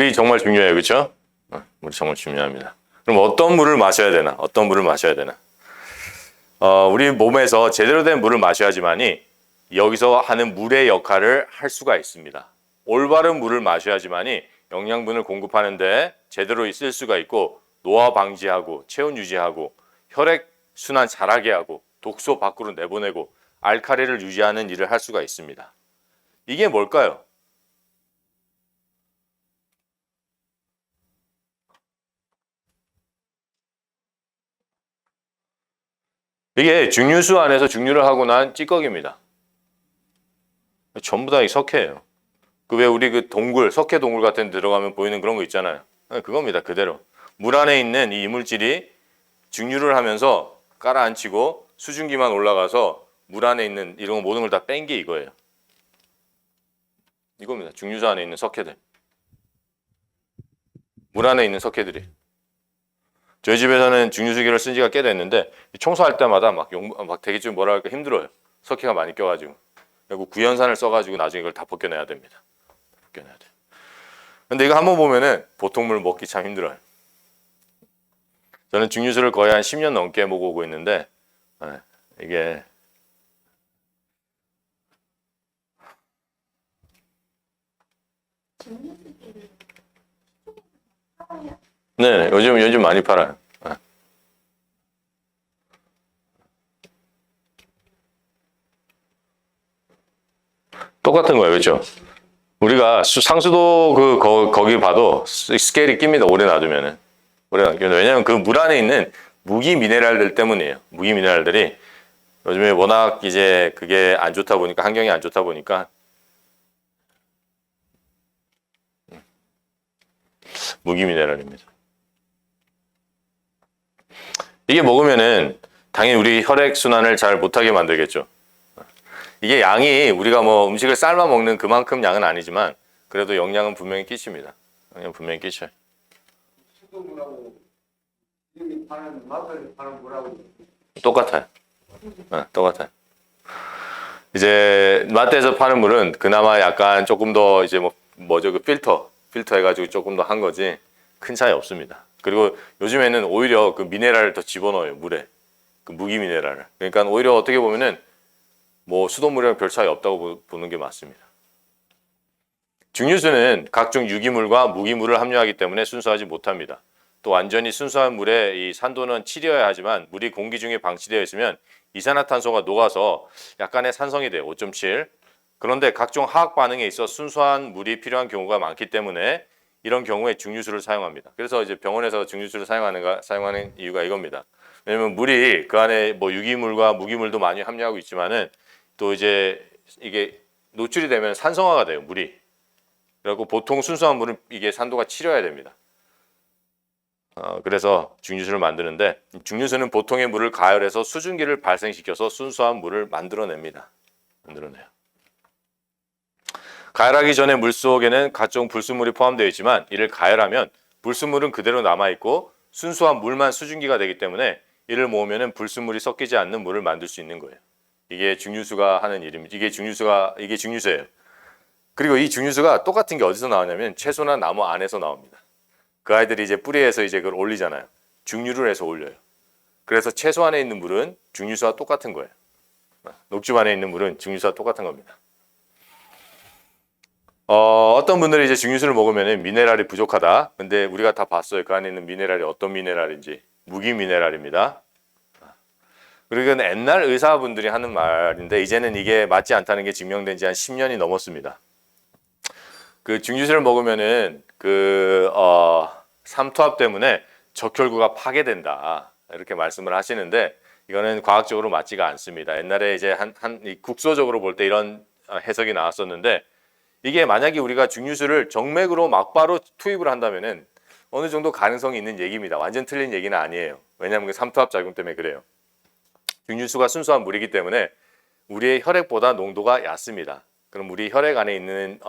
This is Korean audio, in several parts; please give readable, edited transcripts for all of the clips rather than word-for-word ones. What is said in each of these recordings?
물이 정말 중요해요. 그렇죠? 물이 정말 중요합니다. 그럼 어떤 물을 마셔야 되나? 어떤 물을 마셔야 되나? 우리 몸에서 제대로 된 물을 마셔야지만이 여기서 하는 물의 역할을 할 수가 있습니다. 올바른 물을 마셔야지만이 영양분을 공급하는데 제대로 쓸 수가 있고 노화 방지하고 체온 유지하고 혈액 순환 잘하게 하고 독소 밖으로 내보내고 알칼리를 유지하는 일을 할 수가 있습니다. 이게 뭘까요? 이게 증류수 안에서 증류를 하고 난 찌꺼기입니다. 전부 다 이 석회예요. 그 왜 우리 그 동굴, 석회 동굴 같은 데 들어가면 보이는 그런 거 있잖아요. 그겁니다. 그대로. 물 안에 있는 이 이물질이 증류를 하면서 깔아앉히고 수증기만 올라가서 물 안에 있는 이런 모든 걸 다 뺀 게 이거예요. 이겁니다. 증류수 안에 있는 석회들. 물 안에 있는 석회들이. 저희 집에서는 증류수기를 쓴 지가 꽤 됐는데 청소할 때마다 막 되게 좀 뭐라 할까 힘들어요. 석회가 많이 껴가지고. 그리고 구연산을 써가지고 나중에 이걸 다 벗겨내야 됩니다. 벗겨내야 돼요. 근데 이거 한번 보면은 보통 물 먹기 참 힘들어요. 저는 증류수를 거의 한 10년 넘게 먹어오고 있는데 이게 네, 요즘 많이 팔아요. 똑같은 거예요, 그렇죠? 우리가 상수도 거기 봐도 스케일이 낍니다. 오래 놔두면은. 왜냐하면 그 물 안에 있는 무기 미네랄들 때문이에요. 무기 미네랄들이 요즘에 워낙 이제 그게 안 좋다 보니까 환경이 안 좋다 보니까 무기 미네랄입니다. 이게 먹으면은 당연히 우리 혈액 순환을 잘 못하게 만들겠죠. 이게 양이 우리가 뭐 음식을 삶아 먹는 그만큼 양은 아니지만 그래도 영양은 분명히 끼칩니다. 영양 분명히 끼쳐요. 수돗물하고 이미 파는 마트에서 파는 물하고 똑같아요. 똑같아요. 이제 마트에서 파는 물은 그나마 약간 조금 더 이제 뭐죠 그 필터 해가지고 조금 더 한 거지 큰 차이 없습니다. 그리고 요즘에는 오히려 그 미네랄을 더 집어넣어요 물에 그 무기 미네랄을. 그러니까 오히려 어떻게 보면은 뭐 수돗물이랑 별 차이 없다고 보는 게 맞습니다. 증류수는 각종 유기물과 무기물을 함유하기 때문에 순수하지 못합니다. 또 완전히 순수한 물의 이 산도는 7이어야 하지만 물이 공기 중에 방치되어 있으면 이산화탄소가 녹아서 약간의 산성이 돼요. 5.7. 그런데 각종 화학 반응에 있어 순수한 물이 필요한 경우가 많기 때문에 이런 경우에 증류수를 사용합니다. 그래서 이제 병원에서 증류수를 사용하는 이유가 이겁니다. 왜냐면 물이 그 안에 뭐 유기물과 무기물도 많이 함유하고 있지만은 또 이제 이게 노출이 되면 산성화가 돼요, 물이. 그리고 보통 순수한 물은 이게 산도가 7여야 됩니다. 그래서 증류수를 만드는데 증류수는 보통의 물을 가열해서 수증기를 발생시켜서 순수한 물을 만들어냅니다. 만들어내요. 가열하기 전에 물 속에는 각종 불순물이 포함되어 있지만 이를 가열하면 불순물은 그대로 남아있고 순수한 물만 수증기가 되기 때문에 이를 모으면 불순물이 섞이지 않는 물을 만들 수 있는 거예요. 이게 증류수가 하는 일입니다. 이게 증류수예요. 그리고 이 증류수가 똑같은 게 어디서 나오냐면 채소나 나무 안에서 나옵니다. 그 아이들이 이제 뿌리에서 이제 그걸 올리잖아요. 증류를 해서 올려요. 그래서 채소 안에 있는 물은 증류수와 똑같은 거예요. 녹즙 안에 있는 물은 증류수와 똑같은 겁니다. 어떤 분들이 이제 증류수를 먹으면 미네랄이 부족하다. 근데 우리가 다 봤어요. 그 안에 있는 미네랄이 어떤 미네랄인지. 무기 미네랄입니다. 그리고 이건 옛날 의사분들이 하는 말인데 이제는 이게 맞지 않다는 게 증명된 지 한 10년이 넘었습니다. 그 증류수를 먹으면은 삼투압 때문에 적혈구가 파괴된다. 이렇게 말씀을 하시는데 이거는 과학적으로 맞지가 않습니다. 옛날에 이제 국소적으로 볼 때 이런 해석이 나왔었는데 이게 만약에 우리가 증류수를 정맥으로 막바로 투입을 한다면은 어느 정도 가능성이 있는 얘기입니다. 완전 틀린 얘기는 아니에요. 왜냐하면 그 삼투압 작용 때문에 그래요. 증류수가 순수한 물이기 때문에 우리의 혈액보다 농도가 얕습니다. 그럼 우리 혈액 안에 있는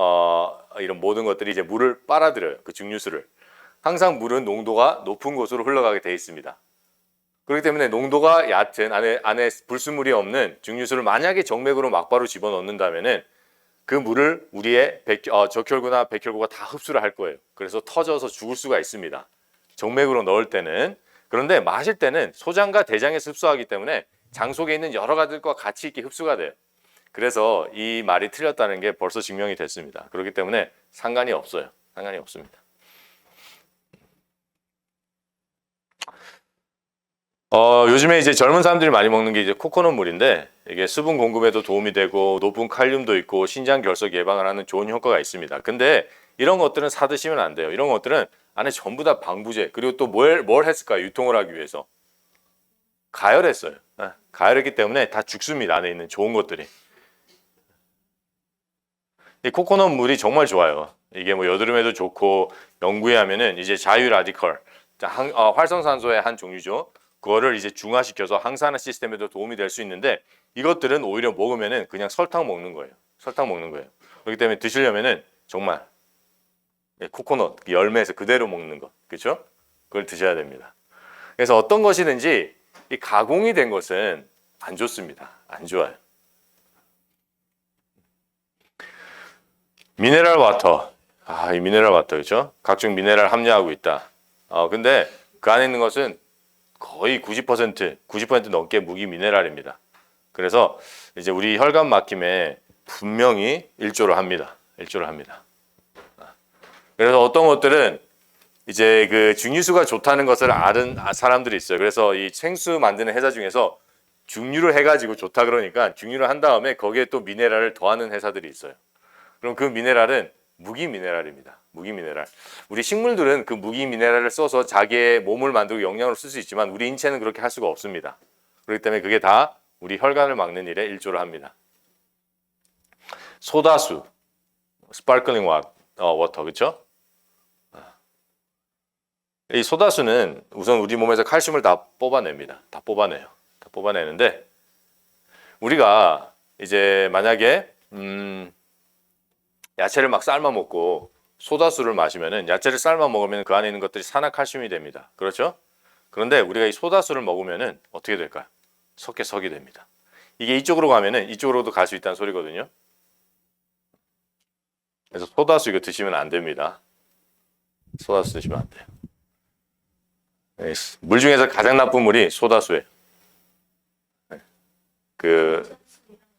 이런 모든 것들이 이제 물을 빨아들여요. 그 증류수를. 항상 물은 농도가 높은 곳으로 흘러가게 돼 있습니다. 그렇기 때문에 농도가 얕은 안에 불순물이 없는 증류수를 만약에 정맥으로 막바로 집어넣는다면은 그 물을 우리의 적혈구나 백혈구가 다 흡수를 할 거예요. 그래서 터져서 죽을 수가 있습니다. 정맥으로 넣을 때는. 그런데 마실 때는 소장과 대장에서 흡수하기 때문에 장 속에 있는 여러 가지들과 같이 있게 흡수가 돼요. 그래서 이 말이 틀렸다는 게 벌써 증명이 됐습니다. 그렇기 때문에 상관이 없어요. 상관이 없습니다. 요즘에 이제 젊은 사람들이 많이 먹는 게 이제 코코넛 물인데 이게 수분 공급에도 도움이 되고 높은 칼륨도 있고 신장 결석 예방을 하는 좋은 효과가 있습니다. 근데 이런 것들은 사 드시면 안 돼요. 이런 것들은 안에 전부 다 방부제 그리고 또 뭘 했을까요? 유통을 하기 위해서 가열했어요. 가열했기 때문에 다 죽습니다. 안에 있는 좋은 것들이. 이 코코넛 물이 정말 좋아요. 이게 뭐 여드름에도 좋고 연구에 하면은 이제 자유 라디컬 활성산소의 한 종류죠. 그거를 이제 중화시켜서 항산화 시스템에도 도움이 될 수 있는데 이것들은 오히려 먹으면은 그냥 설탕 먹는 거예요. 설탕 먹는 거예요. 그렇기 때문에 드시려면은 정말 코코넛 열매에서 그대로 먹는 것, 그렇죠? 그걸 드셔야 됩니다. 그래서 어떤 것이든지 이 가공이 된 것은 안 좋습니다. 안 좋아요. 미네랄 와터. 이 미네랄 와터, 그렇죠? 각종 미네랄 함유하고 있다. 근데 그 안에 있는 것은 거의 90% 넘게 무기 미네랄입니다. 그래서 이제 우리 혈관 막힘에 분명히 일조를 합니다. 일조를 합니다. 그래서 어떤 것들은 이제 그 증류수가 좋다는 것을 아는 사람들이 있어요. 그래서 이 생수 만드는 회사 중에서 증류를 해가지고 좋다 그러니까 증류를 한 다음에 거기에 또 미네랄을 더하는 회사들이 있어요. 그럼 그 미네랄은 무기 미네랄입니다. 무기 미네랄. 우리 식물들은 그 무기 미네랄을 써서 자기의 몸을 만들고 영양으로 쓸 수 있지만 우리 인체는 그렇게 할 수가 없습니다. 그렇기 때문에 그게 다 우리 혈관을 막는 일에 일조를 합니다. 소다수, 스파클링 워터, 그렇죠? 이 소다수는 우선 우리 몸에서 칼슘을 다 뽑아냅니다. 다 뽑아내요. 다 뽑아내는데 우리가 이제 만약에 야채를 막 삶아 먹고 소다수를 마시면은 야채를 삶아 먹으면 그 안에 있는 것들이 산화칼슘이 됩니다. 그렇죠? 그런데 우리가 이 소다수를 먹으면은 어떻게 될까요? 석회석이 됩니다. 이게 이쪽으로 가면은 이쪽으로도 갈 수 있다는 소리거든요. 그래서 소다수 이거 드시면 안 됩니다. 소다수 드시면 안 돼요. 물 중에서 가장 나쁜 물이 소다수예요. 그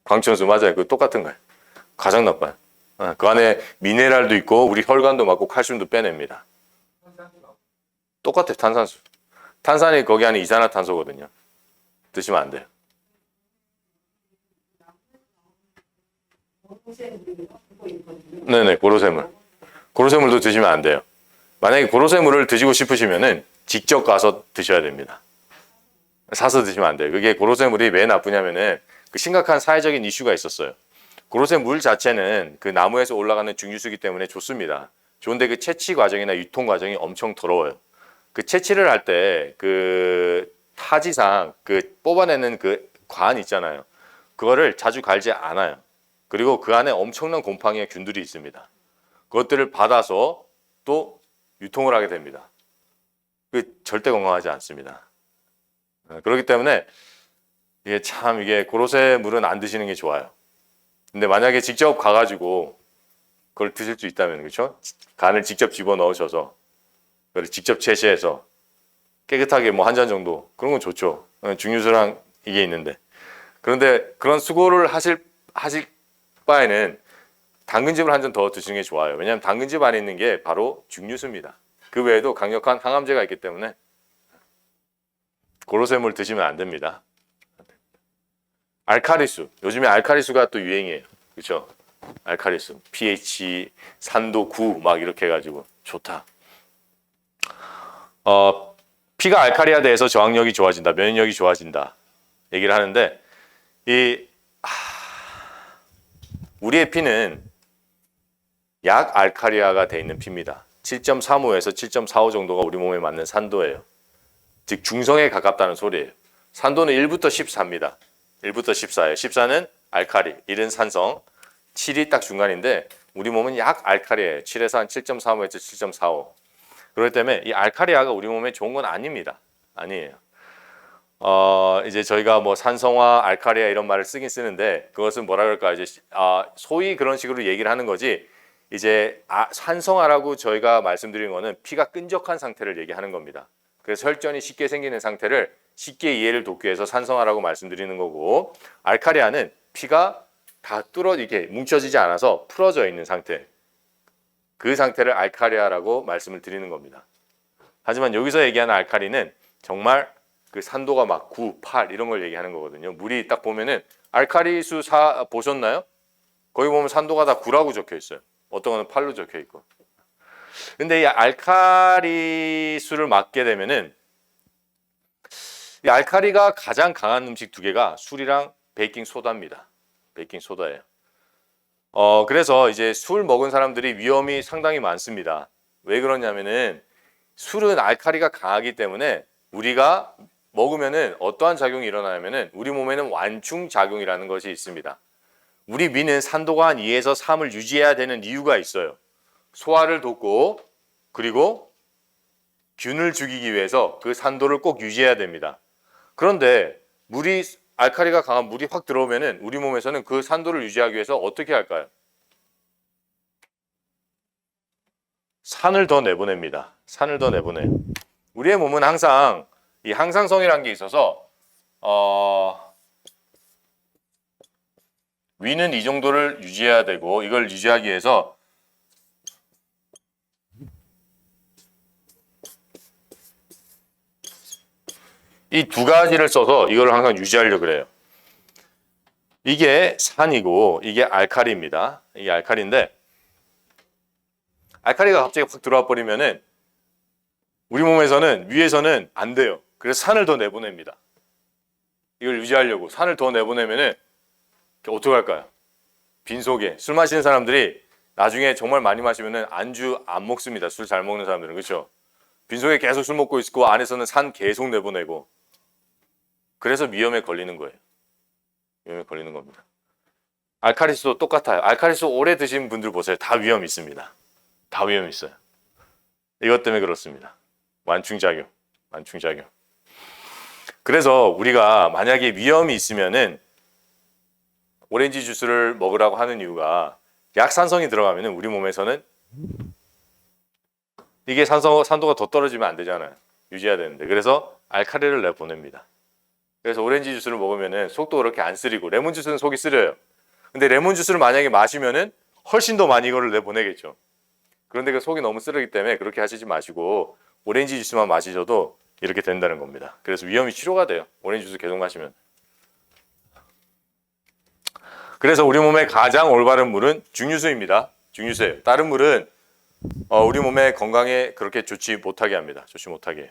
광천수 맞아요. 그 똑같은 거예요. 가장 나빠요. 그 안에 미네랄도 있고 우리 혈관도 막고 칼슘도 빼냅니다. 똑같아요. 탄산수. 탄산이 거기 안에 이산화탄소거든요. 드시면 안 돼요. 네네, 고로쇠물. 고로쇠물도 드시면 안 돼요. 만약에 고로쇠물을 드시고 싶으시면은 직접 가서 드셔야 됩니다. 사서 드시면 안 돼요. 그게 고로쇠물이 왜 나쁘냐면은 그 심각한 사회적인 이슈가 있었어요. 고로쇠물 자체는 그 나무에서 올라가는 증류수기 때문에 좋습니다. 좋은데 그 채취 과정이나 유통 과정이 엄청 더러워요. 그 채취를 할 때 그 타지상 그 뽑아내는 그 관 있잖아요. 그거를 자주 갈지 않아요. 그리고 그 안에 엄청난 곰팡이와 균들이 있습니다. 그것들을 받아서 또 유통을 하게 됩니다. 그 절대 건강하지 않습니다. 그렇기 때문에 이게 고로쇠 물은 안 드시는 게 좋아요. 근데 만약에 직접 가가지고 그걸 드실 수 있다면, 그렇죠? 간을 직접 집어 넣으셔서 그걸 직접 채취해서 깨끗하게 뭐 한 잔 정도, 그런 건 좋죠. 증류수랑 이게 있는데. 그런데 그런 수고를 하실 바에는 당근즙을 한 잔 더 드시는 게 좋아요. 왜냐하면 당근즙 안에 있는 게 바로 증류수입니다. 그 외에도 강력한 항암제가 있기 때문에 고로쇠물 드시면 안 됩니다. 알카리수. 요즘에 알카리수가 또 유행이에요. 그렇죠? 알카리수. pH 산도 9 막 이렇게 해가지고 좋다. 피가 알카리화돼서 저항력이 좋아진다. 면역력이 좋아진다. 얘기를 하는데 우리의 피는 약 알카리화가 돼 있는 피입니다. 7.35에서 7.45 정도가 우리 몸에 맞는 산도예요. 즉 중성에 가깝다는 소리예요. 산도는 1부터 14입니다. 1부터 14예요. 14는 알카리, 1은 산성, 7이 딱 중간인데 우리 몸은 약 알카리예요. 7에서 한 7.35에서 7.45. 그렇기 때문에 이 알카리아가 우리 몸에 좋은 건 아닙니다. 아니에요. 이제 저희가 뭐 산성화, 알카리아 이런 말을 쓰긴 쓰는데 그것은 뭐라 그럴까 이제 소위 그런 식으로 얘기를 하는 거지. 이제 산성화라고 저희가 말씀드린 거는 피가 끈적한 상태를 얘기하는 겁니다. 그래서 혈전이 쉽게 생기는 상태를 쉽게 이해를 돕기 위해서 산성화라고 말씀드리는 거고, 알카리아는 피가 다 이렇게 뭉쳐지지 않아서 풀어져 있는 상태, 그 상태를 알카리아라고 말씀을 드리는 겁니다. 하지만 여기서 얘기하는 알카리는 정말 그 산도가 막 9, 8 이런 걸 얘기하는 거거든요. 물이 딱 보면은 알카리수 보셨나요? 거기 보면 산도가 다 9라고 적혀 있어요. 어떤 거는 8로 적혀 있고. 근데 이 알카리수를 맞게 되면은 이 알카리가 가장 강한 음식 두 개가 술이랑 베이킹 소다입니다. 베이킹 소다예요. 그래서 이제 술 먹은 사람들이 위험이 상당히 많습니다. 왜 그러냐면은 술은 알카리가 강하기 때문에 우리가 먹으면은 어떠한 작용이 일어나냐면은 우리 몸에는 완충 작용이라는 것이 있습니다. 우리 위는 산도가 한 2에서 3을 유지해야 되는 이유가 있어요. 소화를 돕고 그리고 균을 죽이기 위해서 그 산도를 꼭 유지해야 됩니다. 그런데 알카리가 강한 물이 확 들어오면은 우리 몸에서는 그 산도를 유지하기 위해서 어떻게 할까요? 산을 더 내보냅니다. 산을 더 내보내요. 우리의 몸은 항상 이 항상성이라는 게 있어서 위는 이 정도를 유지해야 되고 이걸 유지하기 위해서 이 두 가지를 써서 이걸 항상 유지하려고 그래요. 이게 산이고 이게 알카리입니다. 이게 알카리인데 알카리가 갑자기 확 들어와 버리면은 우리 몸에서는 위에서는 안 돼요. 그래서 산을 더 내보냅니다. 이걸 유지하려고 산을 더 내보내면은 어떻게 할까요? 빈속에 술 마시는 사람들이 나중에 정말 많이 마시면은 안주 안 먹습니다. 술 잘 먹는 사람들은. 그렇죠? 빈속에 계속 술 먹고 있고 안에서는 산 계속 내보내고 그래서 위험에 걸리는 거예요. 위험에 걸리는 겁니다. 알카리수도 똑같아요. 알카리수 오래 드신 분들 보세요. 다 위험 있습니다. 다 위험 있어요. 이것 때문에 그렇습니다. 완충작용. 그래서 우리가 만약에 위험이 있으면은 오렌지 주스를 먹으라고 하는 이유가 약산성이 들어가면은 우리 몸에서는 이게 산도가 더 떨어지면 안 되잖아요. 유지해야 되는데. 그래서 알카리를 내보냅니다. 그래서 오렌지 주스를 먹으면은 속도 그렇게 안 쓰리고 레몬 주스는 속이 쓰려요. 근데 레몬 주스를 만약에 마시면은 훨씬 더 많이 이거를 내보내겠죠. 그런데 그 속이 너무 쓰르기 때문에 그렇게 하시지 마시고 오렌지 주스만 마시셔도 이렇게 된다는 겁니다. 그래서 위험이 치료가 돼요. 오렌지 주스 계속 마시면. 그래서 우리 몸에 가장 올바른 물은 증류수입니다. 증류수예요. 다른 물은 우리 몸의 건강에 그렇게 좋지 못하게 합니다. 좋지 못하게 해요.